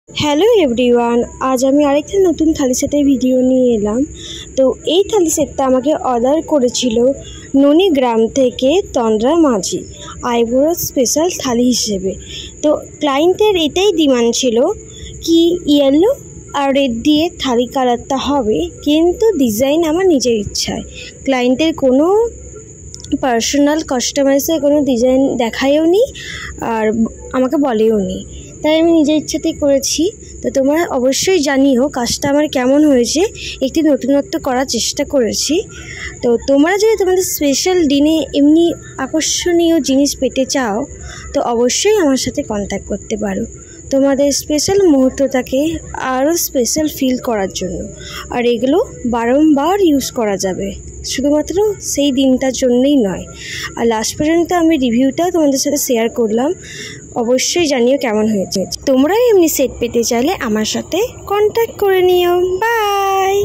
Hello everyone, আজ আমি আরেকটা নতুন থালি সেটের ভিডিও নিয়ে এলাম। তো এই থালি সেটটা আমাকে অর্ডার করেছিল ননীগ্রাম থেকে তন্দ্রা মাঝি আইবুড়ো স্পেশাল থালি হিসেবে। তো ক্লায়েন্টের এটাই ডিমান্ড ছিল কি ইয়েলো আর রেড দিয়ে থালি কালারটা হবে, কিন্তু ডিজাইন আমার নিজের ইচ্ছায়। ক্লায়েন্টের কোনো পার্সোনাল কাস্টমাইজের কোনো ডিজাইন দেখায়ও নি আর আমাকে বলেও নি, তাই আমি নিজের ইচ্ছাতেই করেছি। তো তোমরা অবশ্যই জানিও কাজটা আমার কেমন হয়েছে। একটি নতুনত্ব করার চেষ্টা করেছি। তো তোমরা যদি তোমাদের স্পেশাল দিনে এমনি আকর্ষণীয় জিনিস পেতে চাও তো অবশ্যই আমার সাথে কন্ট্যাক্ট করতে পারো তোমাদের স্পেশাল মুহূর্তটাকে আরও স্পেশাল ফিল করার জন্য। আর এগুলো বারংবার ইউজ করা যাবে, শুধুমাত্র সেই দিনটার জন্যই নয়। আর লাস্ট পর্যন্ত আমি রিভিউটাও তোমাদের সাথে শেয়ার করলাম, অবশ্যই জানিও কেমন হয়েছে। তোমরাও এমনি সেট পেতে চাইলে আমার সাথে কন্ট্যাক্ট করে নিও। বাই।